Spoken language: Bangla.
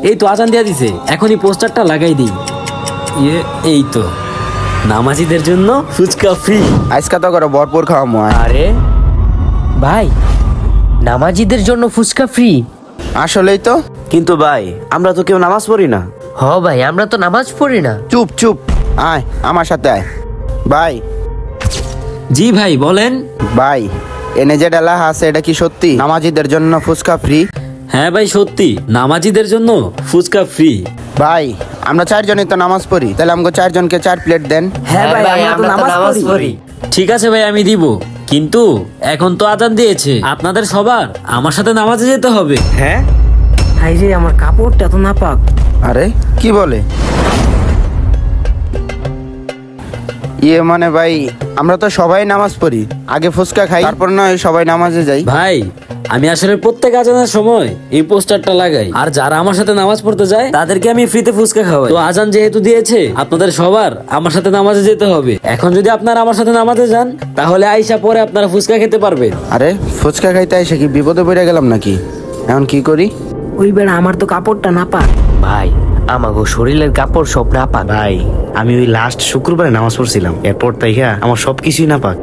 এই তো আজান দিয়া দিছে, এখনই পোস্টারটা লাগাই দিই। এই তো নামাজিদের জন্য ফুচকা ফ্রি। আজকা তো করে ভরপুর খাওয়ামো। আরে ভাই, নামাজিদের জন্য ফুচকা ফ্রি? আসলেই তো। কিন্তু ভাই আমরা তো কেউ নামাজ পড়ি না। হ ভাই, আমরা তো নামাজ পড়ি না। চুপ চুপ, আয় আমার সাথে আয়। ভাই জি ভাই বলেন। ভাই, এনে যে ডালা আছে এটা কি সত্যি নামাজিদের জন্য ফুচকা ফ্রি? হ্যাঁ ভাই সত্যি, নামাজিদের জন্য ফুচকা ফ্রি। ভাই আমরা 4 জনই তো নামাজ পড়ি, তাহলে আমাকে 4 জনকে 4 প্লেট দেন। হ্যাঁ ভাই, আমরা তো নামাজ পড়ি। ঠিক আছে ভাই, আমি দিব, কিন্তু এখন তো আজান দিয়েছে, আপনাদের সবার আমার সাথে নামাজে যেতে হবে। হ্যাঁ হাই রে, আমার কাপড়টা তো নাপাক। আরে কি বলে? মানে ভাই আমরা তো সবাই নামাজ পড়ি, আগে ফুচকা খাই তারপর নয় সবাই নামাজে যাই। ভাই আমি আসলে প্রত্যেক আজানের সময় এই পোস্টারটা লাগাই, আর যারা আমার সাথে নামাজ পড়তে যায় তাদেরকে আমি ফ্রিতে ফুচকা খাওয়াই। তো আজান যেহেতু দিয়েছে, আপনাদের সবার আমার সাথে নামাজে যেতে হবে। এখন যদি আপনারা আমার সাথে নামাজে যান, তাহলে আইসা পরে আপনারা ফুচকা খেতে পারবেন। আরে ফুচকা খাইতে এসে কি বিপদে পড়ে গেলাম নাকি? এখন কি করি? ওই বেড়া, আমার তো কাপড়টা নাপাক। ভাই আমাগো শরীরের কাপড় সব নাপাক। ভাই আমি ওই লাস্ট শুক্রবারে নামাজ পড়ছিলাম, এরপর তাই আমার সবকিছুই না পাক।